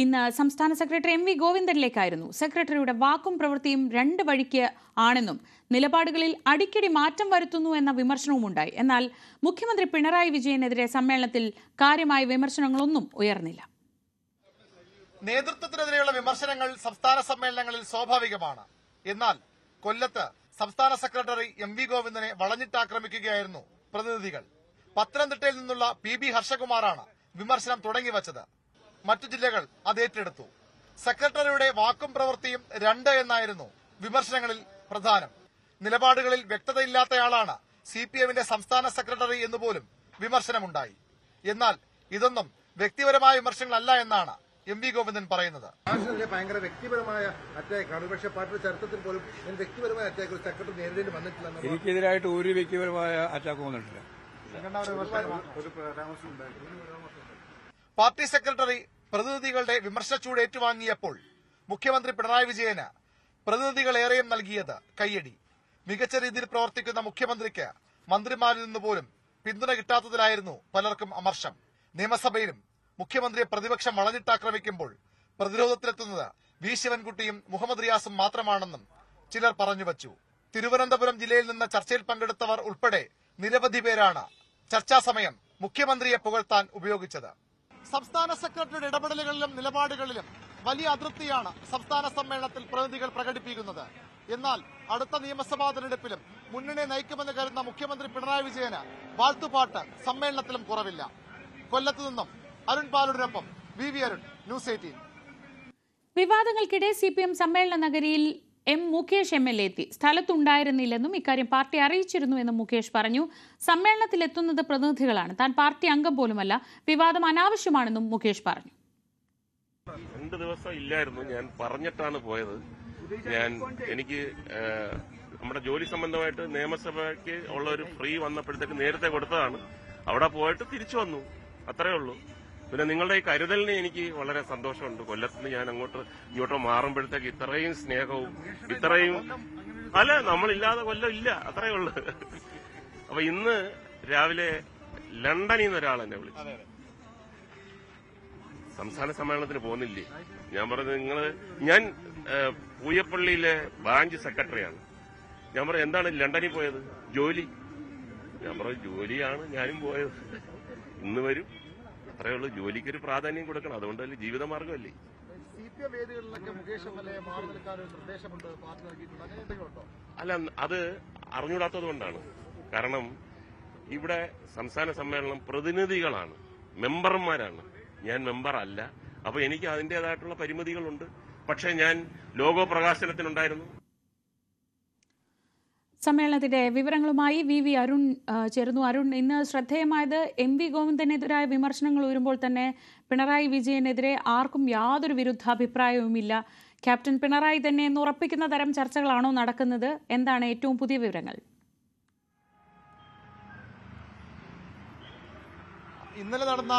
ഇന്ന് സംസ്ഥാന സെക്രട്ടറി MV ഗോവിന്ദനിലേക്കായിരുന്നു. സെക്രട്ടറിയുടെ വാക്കും പ്രവൃത്തിയും രണ്ട് വഴിക്ക് ആണെന്നും നിലപാടുകളിൽ അടിക്കടി മാറ്റം വരുത്തുന്നു എന്ന വിമർശനവുമുണ്ടായി. എന്നാൽ മുഖ്യമന്ത്രി പിണറായി വിജയനെതിരെ സമ്മേളനത്തിൽ കാര്യമായ വിമർശനങ്ങളൊന്നും ഉയർന്നില്ല. നേതൃത്വത്തിനെതിരെയുള്ള വിമർശനങ്ങൾ സംസ്ഥാന സമ്മേളനങ്ങളിൽ സ്വാഭാവികമാണ്. എന്നാൽ കൊല്ലത്ത് സംസ്ഥാന സെക്രട്ടറി MV ഗോവിന്ദനെ വളഞ്ഞിട്ടാക്രമിക്കുകയായിരുന്നു പ്രതിനിധികൾ. പത്തനംതിട്ടയിൽ നിന്നുള്ള PB ഹർഷകുമാറാണ് വിമർശനം തുടങ്ങിവച്ചത്. മറ്റു ജില്ലകൾ അത് ഏറ്റെടുത്തു. സെക്രട്ടറിയുടെ വാക്കും പ്രവൃത്തിയും രണ്ട് എന്നായിരുന്നു വിമർശനങ്ങളിൽ പ്രധാനം. നിലപാടുകളിൽ വ്യക്തതയില്ലാത്തയാളാണ് CPM-ന്റെ സംസ്ഥാന സെക്രട്ടറി എന്നുപോലും വിമർശനമുണ്ടായി. എന്നാൽ ഇതൊന്നും വ്യക്തിപരമായ വിമർശനങ്ങളല്ല എന്നാണ് MV ഗോവിന്ദൻ പറയുന്നത്. ഭയങ്കര വ്യക്തിപരമായ അറ്റാക്കാണ്. പക്ഷേ പാർട്ടിയുടെ ചരിത്രത്തിൽ പോലും വ്യക്തിപരമായ അറ്റാക്ക് സെക്രട്ടറി നേരിടേണ്ടി വന്നിട്ടില്ല. എനിക്കെതിരായിട്ട് ഒരു വ്യക്തിപരമായ അറ്റാക്ക് വന്നിട്ടില്ല. പാർട്ടി സെക്രട്ടറി പ്രതിനിധികളുടെ വിമർശന ചൂട് ഏറ്റുവാങ്ങിയപ്പോൾ മുഖ്യമന്ത്രി പിണറായി വിജയന് പ്രതിനിധികളേറെയും നൽകിയത് കയ്യടി. മികച്ച രീതിയിൽ പ്രവർത്തിക്കുന്ന മുഖ്യമന്ത്രിക്ക് മന്ത്രിമാരിൽ നിന്ന് പോലും പിന്തുണ കിട്ടാത്തതിലായിരുന്നു പലർക്കും അമർഷം. നിയമസഭയിലും മുഖ്യമന്ത്രിയെ പ്രതിപക്ഷം വളഞ്ഞിട്ടാക്രമിക്കുമ്പോൾ പ്രതിരോധത്തിലെത്തുന്നത് വി ശിവൻകുട്ടിയും മുഹമ്മദ് റിയാസും മാത്രമാണെന്നും ചിലർ പറഞ്ഞുവച്ചു. തിരുവനന്തപുരം ജില്ലയിൽ നിന്ന് ചർച്ചയിൽ പങ്കെടുത്തവർ ഉൾപ്പെടെ നിരവധി പേരാണ് ചർച്ചാ സമയം മുഖ്യമന്ത്രിയെ പുകഴ്ത്താൻ ഉപയോഗിച്ചത്. സംസ്ഥാന സെക്രട്ടറിയുടെ ഇടപെടലുകളിലും നിലപാടുകളിലും വലിയ അതൃപ്തിയാണ് സംസ്ഥാന സമ്മേളനത്തിൽ പ്രതിനിധികൾ പ്രകടിപ്പിക്കുന്നത്. എന്നാൽ അടുത്ത നിയമസഭാ തെരഞ്ഞെടുപ്പിലും മുന്നണിയെ നയിക്കുമെന്ന് കരുതുന്ന മുഖ്യമന്ത്രി പിണറായി വിജയന് വാഴ്ത്തുപാട്ട് സമ്മേളനത്തിലും കുറവില്ല. കൊല്ലത്തു നിന്നും അരുൺ പാലൂരിനൊപ്പം VV അരുൺ, ന്യൂസ് 18. വിവാദങ്ങൾക്കിടെ CPM സമ്മേളന നഗരിയിൽ മുകേഷ് MLA എത്തി. സ്ഥലത്തുണ്ടായിരുന്നില്ലെന്നും ഇക്കാര്യം പാർട്ടി അറിയിച്ചിരുന്നുവെന്നും മുകേഷ് പറഞ്ഞു. സമ്മേളനത്തിലെത്തുന്നത് പ്രതിനിധികളാണ്, താൻ പാർട്ടി അംഗം പോലുമല്ല. വിവാദം അനാവശ്യമാണെന്നും മുകേഷ് പറഞ്ഞു. 2 ദിവസം ഇല്ലായിരുന്നു, ഞാൻ പറഞ്ഞിട്ടാണ് പോയത്. എനിക്ക് നമ്മുടെ ജോലി സംബന്ധമായിട്ട് നിയമസഭയ്ക്ക് ഉള്ള ഒരു ഫ്രീ വന്നപ്പോഴത്തേക്ക് നേരത്തെ കൊടുത്തതാണ്. അവിടെ പോയിട്ട് തിരിച്ചു വന്നു, അത്രേ ഉള്ളൂ. പിന്നെ നിങ്ങളുടെ ഈ കരുതലിന് എനിക്ക് വളരെ സന്തോഷമുണ്ട്. കൊല്ലത്തിന് ഞാൻ ഇങ്ങോട്ടോ മാറുമ്പോഴത്തേക്ക് ഇത്രയും സ്നേഹവും ഇത്രയും അല്ല, നമ്മളില്ലാതെ കൊല്ലം ഇല്ല, അത്രയേ ഉള്ളൂ. അപ്പൊ ഇന്ന് രാവിലെ ലണ്ടനിൽ നിന്ന് ഒരാൾ എന്നെ വിളിച്ചു, സംസ്ഥാന സമ്മേളനത്തിന് പോകുന്നില്ലേ? ഞാൻ പറഞ്ഞത് ഞാൻ പൂയപ്പള്ളിയിലെ ബ്രാഞ്ച് സെക്രട്ടറിയാണ്. ഞാൻ പറഞ്ഞു എന്താണ് ലണ്ടനിൽ പോയത്? ജോലി. ഞാൻ പറഞ്ഞു ജോലിയാണ് ഞാനും പോയത്, ഇന്ന് വരും, അത്രയേ ഉള്ളൂ. ജോലിക്കൊരു പ്രാധാന്യം കൊടുക്കണം, അതുകൊണ്ടല്ലേ ജീവിതമാർഗമല്ലേ. അല്ല, അത് അറിഞ്ഞൂടാത്തത് കൊണ്ടാണ്. കാരണം ഇവിടെ സംസ്ഥാന സമ്മേളനം പ്രതിനിധികളാണ്, മെമ്പർമാരാണ്. ഞാൻ മെമ്പർ അല്ല. അപ്പൊ എനിക്ക് അതിന്റേതായിട്ടുള്ള പരിമിതികളുണ്ട്. പക്ഷെ ഞാൻ ലോഗോ പ്രകാശനത്തിനുണ്ടായിരുന്നു. സമ്മേളനത്തിന്റെ വിവരങ്ങളുമായി വി അരുൺ ചേർന്നു. അരുൺ, ഇന്ന് ശ്രദ്ധേയമായത് MV ഗോവിന്ദനെതിരായ വിമർശനങ്ങൾ ഉയരുമ്പോൾ തന്നെ പിണറായി വിജയനെതിരെ ആർക്കും യാതൊരു വിരുദ്ധാഭിപ്രായവുമില്ല. ക്യാപ്റ്റൻ പിണറായി തന്നെ എന്ന് ഉറപ്പിക്കുന്ന തരം ചർച്ചകളാണോ നടക്കുന്നത്? എന്താണ് ഏറ്റവും പുതിയ വിവരങ്ങൾ? ഇന്നലെ നടന്ന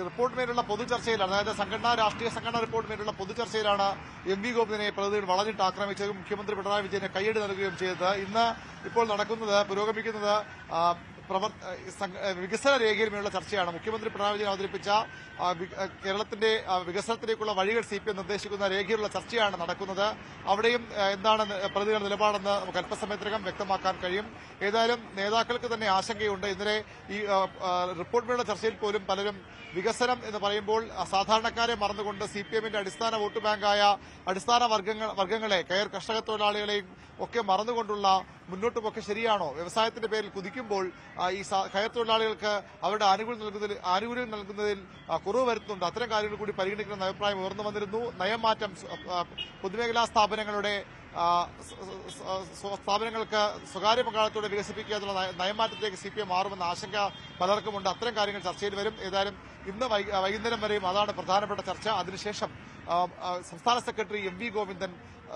റിപ്പോർട്ടിന്മേലുള്ള പൊതുചർച്ചയിലാണ്, അതായത് രാഷ്ട്രീയ സംഘടനാ റിപ്പോർട്ടിന്മേലുള്ള പൊതുചർച്ചയിലാണ് MV ഗോവിന്ദനെ പ്രതിനിധികൾ വളഞ്ഞിട്ട് ആക്രമിച്ചതും മുഖ്യമന്ത്രി പിണറായി വിജയനെ കയ്യടി നൽകുകയും ചെയ്തത്. ഇന്ന് ഇപ്പോൾ പുരോഗമിക്കുന്നത് വികസന രേഖയിന്മേലുള്ള ചർച്ചയാണ്. മുഖ്യമന്ത്രി പിണറായി വിജയൻ അവതരിപ്പിച്ച കേരളത്തിന്റെ വികസനത്തിലേക്കുള്ള വഴികൾ CPM നിർദ്ദേശിക്കുന്ന രേഖയിലുള്ള ചർച്ചയാണ് നടക്കുന്നത്. അവിടെയും എന്താണ് പ്രതികളുടെ നിലപാടെന്ന് നമുക്ക് അല്പസമയത്തിനകം വ്യക്തമാക്കാൻ കഴിയും. ഏതായാലും നേതാക്കൾക്ക് തന്നെ ആശങ്കയുണ്ട്. ഇന്നലെ ഈ റിപ്പോർട്ടിനുള്ള ചർച്ചയിൽ പോലും പലരും വികസനം എന്ന് പറയുമ്പോൾ സാധാരണക്കാരെ മറന്നുകൊണ്ട് CPMന്റെ അടിസ്ഥാന വോട്ട് ബാങ്കായ അടിസ്ഥാന വർഗ്ഗങ്ങളെ കർഷക തൊഴിലാളികളെയും ഒക്കെ മറന്നുകൊണ്ടുള്ള മുന്നോട്ടുമൊക്കെ ശരിയാണോ? വ്യവസായത്തിന്റെ പേരിൽ കുതിക്കുമ്പോൾ ഈ കയർ തൊഴിലാളികൾക്ക് അവരുടെ ആനുകൂല്യം നൽകുന്നതിൽ കുറവ് വരുത്തുന്നുണ്ട്. അത്തരം കാര്യങ്ങൾ കൂടി പരിഗണിക്കുന്ന അഭിപ്രായം ഉയർന്നു വന്നിരുന്നു. നയമാറ്റം പൊതുമേഖലാ സ്ഥാപനങ്ങൾക്ക് സ്വകാര്യ പങ്കാളിത്തത്തോടെ വികസിപ്പിക്കുക എന്നുള്ള നയമാറ്റത്തിലേക്ക് CPM മാറുമെന്ന ആശങ്ക പലർക്കുമുണ്ട്. അത്തരം കാര്യങ്ങൾ ചർച്ചയിൽ വരും. ഏതായാലും ഇന്ന് വൈകുന്നേരം വരെയും അതാണ് പ്രധാനപ്പെട്ട ചർച്ച. അതിനുശേഷം സംസ്ഥാന സെക്രട്ടറി MV ഗോവിന്ദൻ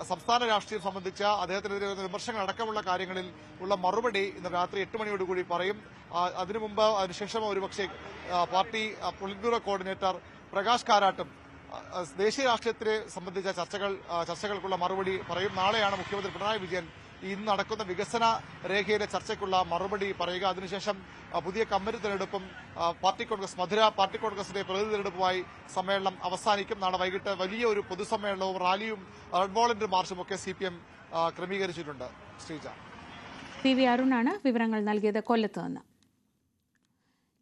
സംസ്ഥാന രാഷ്ട്രീയം സംബന്ധിച്ച അദ്ദേഹത്തിനെതിരെ വിമർശനങ്ങൾ അടക്കമുള്ള കാര്യങ്ങളിൽ ഉള്ള മറുപടി ഇന്ന് രാത്രി 8 മണിയോടുകൂടി പറയും. അതിനുശേഷം ഒരുപക്ഷെ party polit bureau coordinator Prakash കാരാട്ടും ദേശീയ രാഷ്ട്രീയത്തെ സംബന്ധിച്ച ചർച്ചകൾക്കുള്ള മറുപടി പറയും. നാളെയാണ് മുഖ്യമന്ത്രി പിണറായി വിജയൻ ഇന്ന് നടക്കുന്ന വികസന രേഖയിലെ ചർച്ചയ്ക്കുള്ള മറുപടി പറയുക. അതിനുശേഷം പുതിയ കമ്മിറ്റി തെരഞ്ഞെടുപ്പും മധുര പാർട്ടി കോൺഗ്രസിന്റെ പ്രതിനിധി തെരഞ്ഞെടുപ്പുമായി സമ്മേളനം അവസാനിക്കും. നാളെ വൈകിട്ട് വലിയ ഒരു പൊതുസമ്മേളനവും റാലിയും റെഡ് വോളണ്ടിയർ മാർച്ചും ഒക്കെ CPM ക്രമീകരിച്ചിട്ടുണ്ട്. ശ്രീജ. PV അരുണാണ് വിവരങ്ങൾ നൽകിയത് കൊല്ലത്ത് നിന്ന്.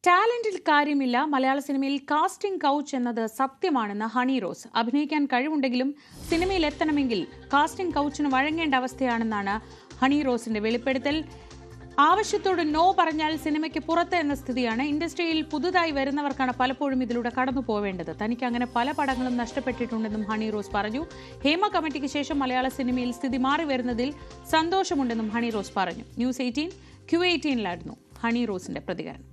ടാലന്റിൽ കാര്യമില്ല, മലയാള സിനിമയിൽ കാസ്റ്റിംഗ് കൗച്ച് എന്നത് സത്യമാണെന്ന് ഹണി റോസ്. അഭിനയിക്കാൻ കഴിവുണ്ടെങ്കിലും സിനിമയിൽ എത്തണമെങ്കിൽ കാസ്റ്റിംഗ് കൗച്ചിന് വഴങ്ങേണ്ട അവസ്ഥയാണെന്നാണ് ഹണി റോസിന്റെ വെളിപ്പെടുത്തൽ. ആവശ്യത്തോട് നോ പറഞ്ഞാൽ സിനിമയ്ക്ക് പുറത്ത് എന്ന സ്ഥിതിയാണ്. ഇൻഡസ്ട്രിയിൽ പുതുതായി വരുന്നവർക്കാണ് പലപ്പോഴും ഇതിലൂടെ കടന്നു പോവേണ്ടത്. തനിക്ക് അങ്ങനെ പല പടങ്ങളും നഷ്ടപ്പെട്ടിട്ടുണ്ടെന്നും ഹണി റോസ് പറഞ്ഞു. ഹേമ കമ്മിറ്റിക്ക് ശേഷം മലയാള സിനിമയിൽ സ്ഥിതി മാറി വരുന്നതിൽ സന്തോഷമുണ്ടെന്നും ഹണി റോസ് പറഞ്ഞു. News 18 Q18 ഹണി റോസിന്റെ പ്രതികരണം.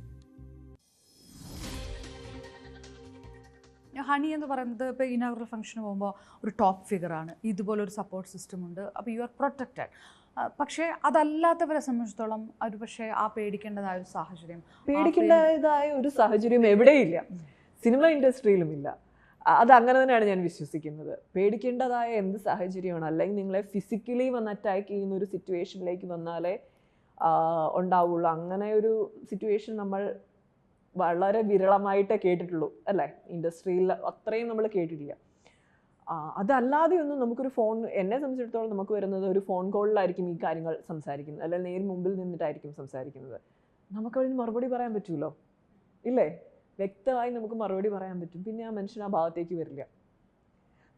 ഹണി എന്ന് പറയുന്നത് ഇപ്പോൾ ഇനാഗുറൽ ഫംഗ്ഷന് പോകുമ്പോൾ ഒരു ടോപ്പ് ഫിഗറാണ്, ഇതുപോലൊരു സപ്പോർട്ട് സിസ്റ്റം ഉണ്ട്, അപ്പോൾ യു ആർ പ്രൊട്ടക്റ്റഡ്. പക്ഷേ അതല്ലാത്തവരെ സംബന്ധിച്ചിടത്തോളം ഒരു പക്ഷേ ആ പേടിക്കേണ്ടതായ ഒരു സാഹചര്യം എവിടെയില്ല, സിനിമ ഇൻഡസ്ട്രിയിലുമില്ല. അത് അങ്ങനെ തന്നെയാണ് ഞാൻ വിശ്വസിക്കുന്നത്. പേടിക്കേണ്ടതായ എന്ത് സാഹചര്യമാണ്, അല്ലെങ്കിൽ നിങ്ങളെ ഫിസിക്കലി വന്ന് അറ്റാക്ക് ചെയ്യുന്ന ഒരു സിറ്റുവേഷനിലേക്ക് വന്നാലേ ഉണ്ടാവുള്ളൂ. അങ്ങനെ ഒരു സിറ്റുവേഷൻ നമ്മൾ വളരെ വിരളമായിട്ടേ കേട്ടിട്ടുള്ളൂ, അല്ലേ? ഇൻഡസ്ട്രിയിൽ അത്രയും നമ്മൾ കേട്ടിട്ടില്ല. അതല്ലാതെയൊന്നും നമുക്കൊരു എന്നെ സംബന്ധിച്ചിടത്തോളം നമുക്ക് വരുന്നത് ഒരു ഫോൺ കോളിലായിരിക്കും ഈ കാര്യങ്ങൾ സംസാരിക്കുന്നത്, അല്ലെങ്കിൽ നേരിൽ മുമ്പിൽ നിന്നിട്ടായിരിക്കും സംസാരിക്കുന്നത്. നമുക്കതിന് മറുപടി പറയാൻ പറ്റുമല്ലോ, ഇല്ലേ? വ്യക്തമായി നമുക്ക് മറുപടി പറയാൻ പറ്റും. പിന്നെ ആ മനുഷ്യൻ ആ ഭാഗത്തേക്ക് വരില്ല.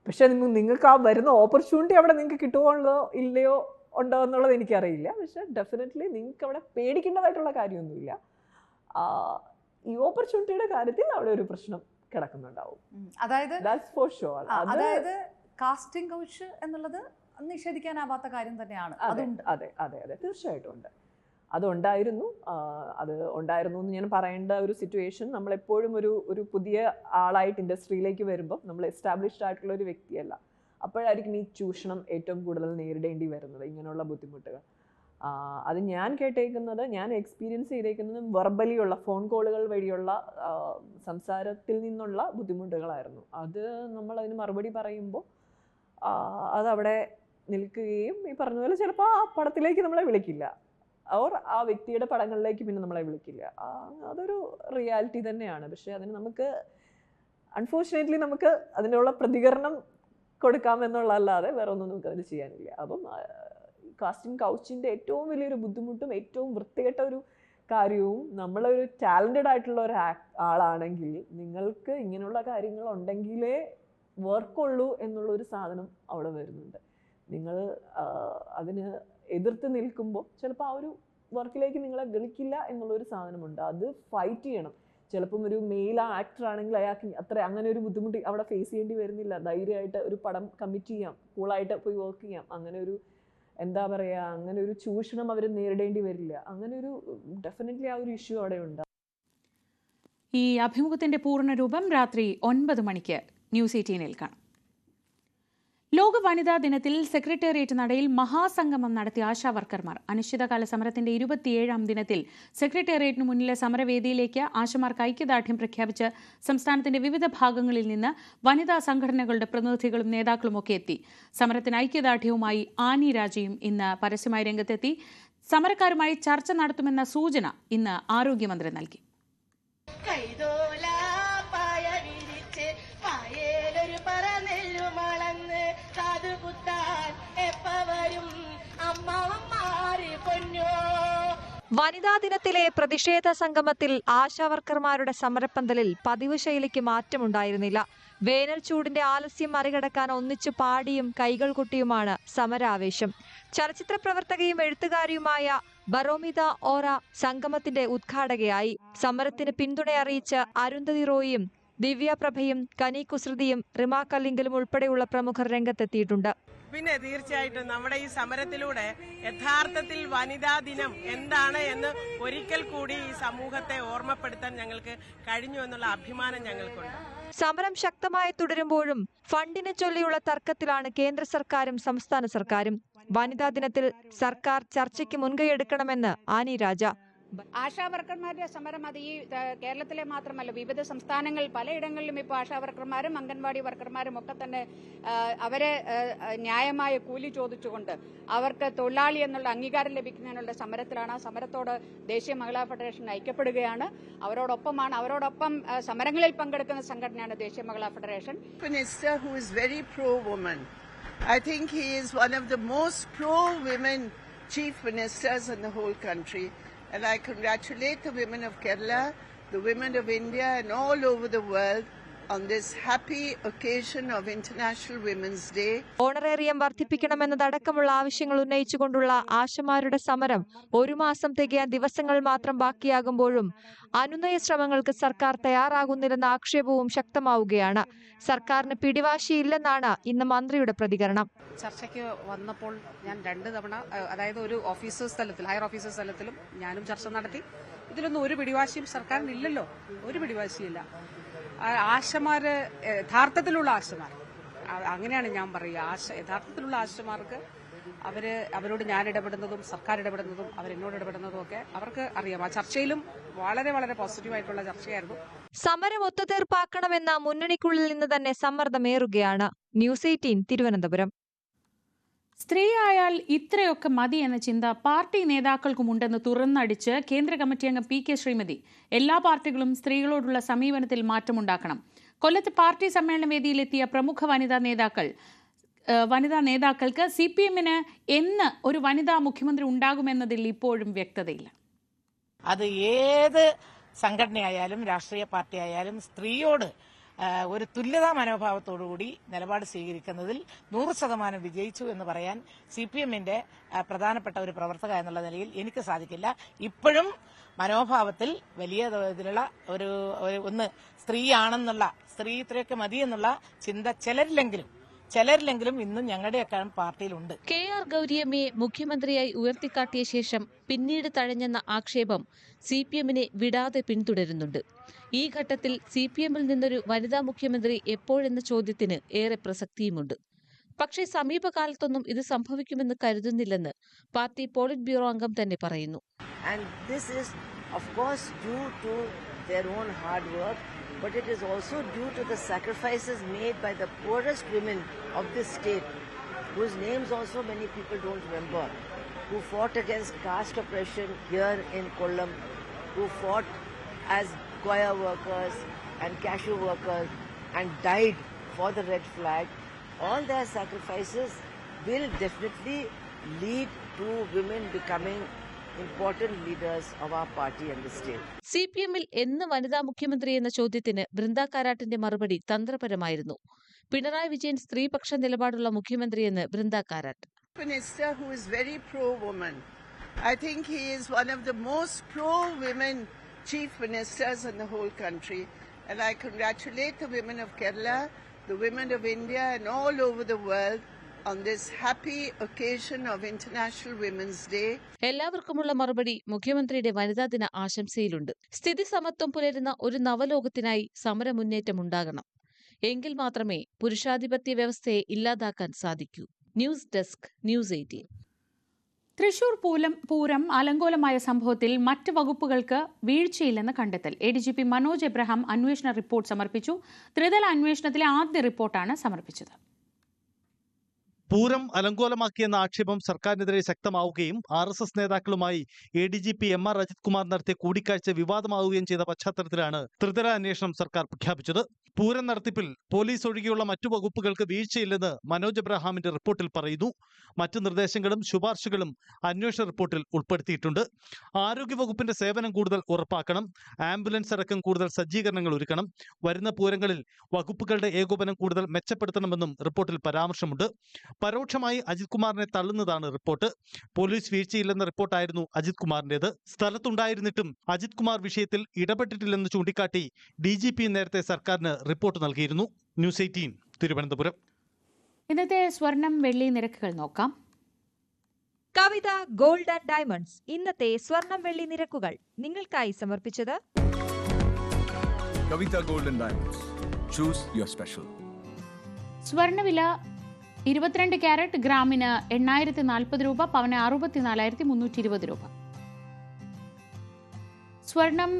പക്ഷെ നിങ്ങൾക്ക് ആ വരുന്ന ഓപ്പർച്യൂണിറ്റി അവിടെ നിങ്ങൾക്ക് കിട്ടുമോ ഇല്ലയോ ഉണ്ടോ എന്നുള്ളത് എനിക്കറിയില്ല. പക്ഷെ ഡെഫിനറ്റ്ലി നിങ്ങൾക്ക് അവിടെ പേടിക്കേണ്ടതായിട്ടുള്ള കാര്യമൊന്നുമില്ല. ഈ ഓപ്പർച്യൂണിറ്റിയുടെ കാര്യത്തിൽ അവിടെ ഒരു പ്രശ്നം കിടക്കുന്നുണ്ടാവും. അതായത് കാസ്റ്റിംഗ് കൗച്ച് എന്നുള്ളത് നിഷേധിക്കാനാവാത്ത കാര്യം തന്നെയാണ്. അതെ, തീർച്ചയായിട്ടും ഉണ്ട്. അതുണ്ടായിരുന്നു എന്ന് ഞാൻ പറയേണ്ട ഒരു സിറ്റുവേഷൻ. നമ്മളെപ്പോഴും ഒരു പുതിയ ആളായിട്ട് ഇൻഡസ്ട്രിയിലേക്ക് വരുമ്പോൾ നമ്മൾ എസ്റ്റാബ്ലിഷ്ഡ് ആയിട്ടുള്ള ഒരു വ്യക്തിയല്ല. അപ്പോഴായിരിക്കും ഈ ചൂഷണം ഏറ്റവും കൂടുതൽ നേരിടേണ്ടി വരുന്നത്, ഇങ്ങനെയുള്ള ബുദ്ധിമുട്ടുകൾ. അത് ഞാൻ കേട്ടേക്കുന്നത്, ഞാൻ എക്സ്പീരിയൻസ് ചെയ്തേക്കുന്നത് വെർബലി ഉള്ള ഫോൺ കോളുകൾ വഴിയുള്ള സംസാരത്തിൽ നിന്നുള്ള ബുദ്ധിമുട്ടുകളായിരുന്നു. അത് നമ്മളതിന് മറുപടി പറയുമ്പോൾ അതവിടെ നിൽക്കുകയും ഈ പറഞ്ഞ പോലെ ചിലപ്പോൾ ആ പടത്തിലേക്ക് നമ്മളെ വിളിക്കില്ല, ഓർ ആ വ്യക്തിയുടെ പടങ്ങളിലേക്ക് പിന്നെ നമ്മളെ വിളിക്കില്ല. അതൊരു റിയാലിറ്റി തന്നെയാണ്. പക്ഷേ അതിന് നമുക്ക് അൺഫോർച്ചുനേറ്റ്ലി നമുക്ക് അതിനുള്ള പ്രതികരണം കൊടുക്കാമെന്നുള്ളതല്ലാതെ വേറെ ഒന്നും നമുക്ക് അതിന് ചെയ്യാനില്ല. അപ്പം കാസ്റ്റിംഗ് കൗച്ചിൻ്റെ ഏറ്റവും വലിയൊരു ബുദ്ധിമുട്ടും ഏറ്റവും വൃത്തികെട്ട ഒരു കാര്യവും, നമ്മളൊരു ടാലൻറ്റഡ് ആയിട്ടുള്ള ഒരു ആളാണെങ്കിൽ നിങ്ങൾക്ക് ഇങ്ങനെയുള്ള കാര്യങ്ങൾ ഉണ്ടെങ്കിലേ വർക്കുള്ളൂ എന്നുള്ളൊരു സാധനം അവിടെ വരുന്നുണ്ട്. നിങ്ങൾ അതിന് എതിർത്ത് നിൽക്കുമ്പോൾ ചിലപ്പോൾ ആ ഒരു വർക്കിലേക്ക് നിങ്ങളെ വിളിക്കില്ല എന്നുള്ളൊരു സാധനമുണ്ട്. അത് ഫൈറ്റ് ചെയ്യണം. ചിലപ്പം ഒരു മെയിൽ ആക്ടർ ആണെങ്കിൽ അയാൾക്ക് അങ്ങനെ ഒരു ബുദ്ധിമുട്ട് അവിടെ ഫേസ് ചെയ്യേണ്ടി വരുന്നില്ല. ധൈര്യമായിട്ട് ഒരു പടം കമ്മിറ്റ് ചെയ്യാം, കൂളായിട്ട് പോയി വർക്ക് ചെയ്യാം. അങ്ങനെ ഒരു എന്താ പറയുക, അങ്ങനെ ഒരു ചൂഷണം അവർ നേരിടേണ്ടി വരില്ല. അങ്ങനെ ഒരു ഡെഫിനറ്റ്ലി ആ ഒരു ഇഷ്യൂ അവിടെ ഉണ്ട്. ഈ അഭിമുഖത്തിന്റെ പൂർണ്ണരൂപം രാത്രി 9 മണിക്ക് ന്യൂസ് 18-ൽ കാണാം. ലോക വനിതാ ദിനത്തിൽ സെക്രട്ടേറിയറ്റ് നടയിൽ മഹാസംഗമം നടത്തിയ ആശാവർക്കർമാർ. അനിശ്ചിതകാല സമരത്തിന്റെ 27ാം ദിനത്തിൽ സെക്രട്ടേറിയറ്റിന് മുന്നിലെ സമരവേദിയിലേക്ക് ആശമാർക്ക് ഐക്യദാർഢ്യം പ്രഖ്യാപിച്ച് സംസ്ഥാനത്തിന്റെ വിവിധ ഭാഗങ്ങളിൽ നിന്ന് വനിതാ സംഘടനകളുടെ പ്രതിനിധികളും നേതാക്കളുമൊക്കെ എത്തി. സമരത്തിന് ഐക്യദാർഢ്യവുമായി ആനി രാജയും ഇന്ന് പരസ്യമായി രംഗത്തെത്തി. സമരക്കാരുമായി ചർച്ച നടത്തുമെന്ന സൂചന ഇന്ന് ആരോഗ്യമന്ത്രി നൽകി. വനിതാ ദിനത്തിലെ പ്രതിഷേധ സംഗമത്തിൽ ആശാവർക്കർമാരുടെ സമരപ്പന്തലിൽ പതിവ് ശൈലിക്ക് മാറ്റമുണ്ടായിരുന്നില്ല. വേനൽ ചൂടിന്റെ ആലസ്യം മറികടക്കാൻ ഒന്നിച്ചു പാടിയും കൈകൾ കൊട്ടിയുമാണ് സമരാവേശം. ചലച്ചിത്ര പ്രവർത്തകയും എഴുത്തുകാരിയുമായ ബറോമിത ഓറ സംഗമത്തിന്റെ ഉദ്ഘാടകയായി. സമരത്തിന് പിന്തുണ അറിയിച്ച് അരുന്ധതി റോയിയും ദിവ്യപ്രഭയും കനി കുസൃതിയും റിമ കല്ലിങ്കലും ഉൾപ്പെടെയുള്ള പ്രമുഖർ രംഗത്തെത്തിയിട്ടുണ്ട്. പിന്നെ തീർച്ചയായിട്ടും നമ്മുടെ ഈ സമരത്തിലൂടെ യഥാർത്ഥത്തിൽ വനിതാ ദിനം എന്താണ് എന്ന് ഒരിക്കൽ കൂടി ഈ സമൂഹത്തെ ഓർമ്മപ്പെടുത്താൻ ഞങ്ങൾക്ക് കഴിഞ്ഞു എന്നുള്ള അഭിമാനം ഞങ്ങൾക്കുണ്ട്. സമരം ശക്തമായി തുടരുമ്പോഴും ഫണ്ടിനെ ചൊല്ലിയുള്ള തർക്കത്തിലാണ് കേന്ദ്ര സർക്കാരും സംസ്ഥാന സർക്കാരും. വനിതാ ദിനത്തിൽ സർക്കാർ ചർച്ചയ്ക്ക് മുൻകൈയെടുക്കണമെന്ന് ആനി രാജ. ആശാവർക്കർമാരുടെ സമരം അത് ഈ കേരളത്തിലെ മാത്രമല്ല, വിവിധ സംസ്ഥാനങ്ങൾ പലയിടങ്ങളിലും ഇപ്പോൾ ആശാവർക്കർമാരും അംഗൻവാടി വർക്കർമാരും ഒക്കെ തന്നെ അവരെ ന്യായമായ കൂലി ചോദിച്ചുകൊണ്ട് അവർക്ക് തൊഴിലാളി എന്നുള്ള അംഗീകാരം ലഭിക്കുന്നതിനുള്ള സമരത്തിലാണ്. ആ സമരത്തോട് ദേശീയ മഹിളാ ഫെഡറേഷൻ ഐക്യപ്പെടുകയാണ്. അവരോടൊപ്പം സമരങ്ങളിൽ പങ്കെടുക്കുന്ന സംഘടനയാണ് ദേശീയ മഹിളാ federation. Minister who is very pro-woman. I think he is one of the most pro-women chief ministers in the whole country. And I congratulate the women of Kerala, the women of India and all over the world on this happy occasion of International Women's Day. Honorarium വർദ്ധിപ്പിക്കണമെന്നതടക്കമുള്ള ആവശ്യങ്ങൾ ഉന്നയിച്ചുകൊണ്ടുള്ള ആശമാരുടെ സമരം 1 മാസം തികയാൻ ദിവസങ്ങൾ മാത്രം ബാക്കിയാകുമ്പോഴും അനുനയ ശ്രമങ്ങൾക്ക് സർക്കാർ തയ്യാറാകുന്നില്ലെന്ന ആക്ഷേപവും ശക്തമാവുകയാണ്. സർക്കാരിന് പിടിവാശിയില്ലെന്നാണ് ഇന്ന് മന്ത്രിയുടെ പ്രതികരണം. ചർച്ചയ്ക്ക് വന്നപ്പോൾ ഞാൻ 2 തവണ, അതായത് ഒരു ഓഫീസേഴ്സ് തലത്തിൽ, ഹയർ ഓഫീസേഴ്സ് തലത്തിലും ഞാനും ചർച്ച നടത്തി. ഇതിലൊന്നും ഒരു പിടിവാശിയും സർക്കാരിനില്ലല്ലോ, ഒരു പിടിവാശിയില്ല. ആശമാര് യഥാർത്ഥത്തിലുള്ള ആശമാർ, അങ്ങനെയാണ് ഞാൻ പറയുക. യഥാർത്ഥത്തിലുള്ള ആശമാർക്ക് അവരോട് ഞാൻ ഇടപെടുന്നതും സർക്കാർ ഇടപെടുന്നതും അവരെന്നോട് ഇടപെടുന്നതും ഒക്കെ അവർക്ക് അറിയാം. ആ ചർച്ചയിലും വളരെ വളരെ പോസിറ്റീവായിട്ടുള്ള ചർച്ചയായിരുന്നു. സമരം ഒത്തുതീർപ്പാക്കണമെന്ന മുന്നണിക്കുള്ളിൽ നിന്ന് തന്നെ സമ്മർദ്ദമേറുകയാണ്. ന്യൂസ് 18 തിരുവനന്തപുരം. സ്ത്രീയായാൽ ഇത്രയൊക്കെ മതി എന്ന ചിന്ത പാർട്ടി നേതാക്കൾക്കുമുണ്ടെന്ന് തുറന്നടിച്ച് കേന്ദ്ര കമ്മിറ്റി അംഗം PK ശ്രീമതി. എല്ലാ പാർട്ടികളും സ്ത്രീകളോടുള്ള സമീപനത്തിൽ മാറ്റമുണ്ടാക്കണം. കൊല്ലത്ത് പാർട്ടി സമ്മേളന വേദിയിലെത്തിയ പ്രമുഖ വനിതാ നേതാക്കൾക്ക് CPM-ന് എന്ന് ഒരു വനിതാ മുഖ്യമന്ത്രി ഉണ്ടാകുമെന്നതിൽ ഇപ്പോഴും വ്യക്തതയില്ല. അത് ഏത് സംഘടനയായാലും രാഷ്ട്രീയ പാർട്ടി ആയാലും സ്ത്രീയോട് ഒരു തുല്യതാ മനോഭാവത്തോടുകൂടി നിലപാട് സ്വീകരിക്കുന്നതിൽ 100% വിജയിച്ചു എന്ന് പറയാൻ CPM-ന്റെ പ്രധാനപ്പെട്ട ഒരു പ്രവർത്തക എന്നുള്ള നിലയിൽ എനിക്ക് സാധിക്കില്ല. ഇപ്പോഴും മനോഭാവത്തിൽ വലിയ തോതിലുള്ള ഒന്ന് സ്ത്രീയാണെന്നുള്ള, സ്ത്രീ ഇത്രയൊക്കെ മതി എന്നുള്ള ചിന്ത ചിലരിലെങ്കിലും ഇന്നും ഞങ്ങളുടെയൊക്കെ പാർട്ടിയിലുണ്ട്. KR ഗൗരിയമ്മയെ മുഖ്യമന്ത്രിയായി ഉയർത്തിക്കാട്ടിയ ശേഷം പിന്നീട് തഴഞ്ഞെന്ന ആക്ഷേപം CPM-നെ വിടാതെ പിന്തുടരുന്നുണ്ട്. ഈ ഘട്ടത്തിൽ CPM-ൽ നിന്നൊരു വനിതാ മുഖ്യമന്ത്രി എപ്പോഴെന്ന ചോദ്യത്തിന് ഏറെ പ്രസക്തിയുമുണ്ട്. പക്ഷേ സമീപകാലത്തൊന്നും ഇത് സംഭവിക്കുമെന്ന് കരുതുന്നില്ലെന്ന് പാർട്ടി പോളിറ്റ് ബ്യൂറോ അംഗം തന്നെ പറയുന്നു. And this is of course due to their own hard work, but it is also due to the sacrifices made by the poorest women of this state, whose names also many people don't remember, who fought against caste oppression here in Kollam, who fought as choir workers and cashew workers and died for the red flag. All their sacrifices will definitely lead to women becoming important leaders of our party and the state. CPM-ൽ എന്ന് വനിതാ മുഖ്യമന്ത്രി എന്ന ചോദ്യത്തിന് ബൃന്ദ കാരാട്ടിന്റെ മറുപടി തന്ത്രപരമായിരുന്നു. പിണറായി വിജയൻ സ്ത്രീപക്ഷ നിലപാടുള്ള മുഖ്യമന്ത്രിയെന്ന് Brinda Karat. Minister who is very pro-woman. I think he is one of the most pro-women chief ministers in the whole country. And I congratulate the women of Kerala, the women of India and all over the world on this happy occasion of International Women's Day. എല്ലാവർക്കുമുള്ള മറുപടി മുഖ്യമന്ത്രിയുടെ വനിതാ ദിന ആശംസയിലുണ്ട്. സ്ഥിതി സമത്വം പുലരുന്ന ഒരു നവലോകത്തിനായി സമരമുന്നേറ്റമുണ്ടാകണം. എങ്കിൽ മാത്രമേ പുരുഷാധിപത്യ വ്യവസ്ഥയെ ഇല്ലാതാക്കാൻ സാധിക്കൂ. News desk, news 18. Thrissur Pooram അലങ്കോലമായ സംഭവത്തിൽ മറ്റ് വകുപ്പുകൾക്ക് വീഴ്ചയില്ലെന്ന് കണ്ടെത്തൽ. ADGP മനോജ് എബ്രഹാം അന്വേഷണ റിപ്പോർട്ട് സമർപ്പിച്ചു. ത്രിതല അന്വേഷണത്തിലെ ആദ്യ റിപ്പോർട്ടാണ് സമർപ്പിച്ചത്. പൂരം അലങ്കോലമാക്കിയെന്ന ആക്ഷേപം സർക്കാരിനെതിരെ ശക്തമാവുകയും RSS നേതാക്കളുമായി ADGP MR അജിത് കുമാർ നടത്തിയ കൂടിക്കാഴ്ച വിവാദമാവുകയും ചെയ്ത പശ്ചാത്തലത്തിലാണ് ത്രിതല അന്വേഷണം സർക്കാർ പ്രഖ്യാപിച്ചത്. പൂരം നടത്തിപ്പിൽ പോലീസ് ഒഴികെയുള്ള മറ്റു വകുപ്പുകൾക്ക് വീഴ്ചയില്ലെന്ന് മനോജ് എബ്രഹാമിന്റെ റിപ്പോർട്ടിൽ പറയുന്നു. മറ്റ് നിർദ്ദേശങ്ങളും ശുപാർശകളും അന്വേഷണ റിപ്പോർട്ടിൽ ഉൾപ്പെടുത്തിയിട്ടുണ്ട്. ആരോഗ്യവകുപ്പിന്റെ സേവനം കൂടുതൽ ഉറപ്പാക്കണം, ആംബുലൻസ് അടക്കം കൂടുതൽ സജ്ജീകരണങ്ങൾ ഒരുക്കണം, വരുന്ന പൂരങ്ങളിൽ വകുപ്പുകളുടെ ഏകോപനം കൂടുതൽ മെച്ചപ്പെടുത്തണമെന്നും റിപ്പോർട്ടിൽ പരാമർശമുണ്ട്. പരോക്ഷമായി അജിത് കുമാറിനെ തള്ളുന്നതാണ് റിപ്പോർട്ട്. പോലീസ് വീഴ്ചയില്ലെന്ന റിപ്പോർട്ടായിരുന്നു അജിത് കുമാറിന്റേത്. സ്ഥലത്തുണ്ടായിരുന്നിട്ടും അജിത് കുമാർ വിഷയത്തിൽ ഇടപെട്ടിട്ടില്ലെന്ന് ചൂണ്ടിക്കാട്ടി DGP നേരത്തെ സർക്കാരിന് റിപ്പോർട്ട് നൽകിയിരുന്നു. ന്യൂസ് 18 തിരുവനന്തപുരം. ഇന്നത്തെ സ്വർണം വെള്ളി നിരക്കുകൾ നോക്കാം. കവിത ഗോൾഡ് ആൻഡ് ഡയമണ്ട്സ് ഇന്നത്തെ സ്വർണം വെള്ളി നിരക്കുകൾ നിങ്ങൾക്കായി സമർപ്പിച്ചത് Kavitha gold and diamonds. Choose your special. സ്വർണ്ണവില 22 ക്യാരറ്റ് ഗ്രാമിന് 8,040 രൂപ, പവന് 64,320 രൂപ. സ്വർണം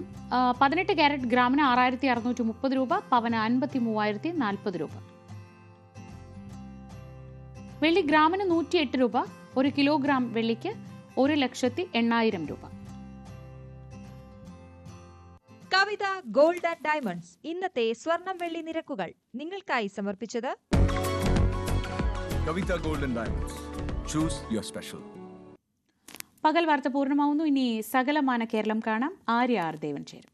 18 ക്യാരറ്റ് ഗ്രാമിന് 6,630 രൂപ, പവന് 53,040 രൂപ. വെള്ളി ഗ്രാമിന് 108 രൂപ, 1 കിലോഗ്രാം വെള്ളിക്ക് 1,80,000 രൂപ. കവിത ഗോൾഡ് ആൻഡ് ഡയമണ്ട്സ് ഇന്നത്തെ സ്വർണം വെള്ളി നിരക്കുകൾ നിങ്ങൾക്കായി സമർപ്പിച്ചത് Kavitha gold and diamonds. Choose your special. പകൽ വാർത്ത പൂർണ്ണമാവുന്നു. ഇനി സകലമാന കേരളം കാണാം. ആര്യ ആർ ദേവൻ ചേരും.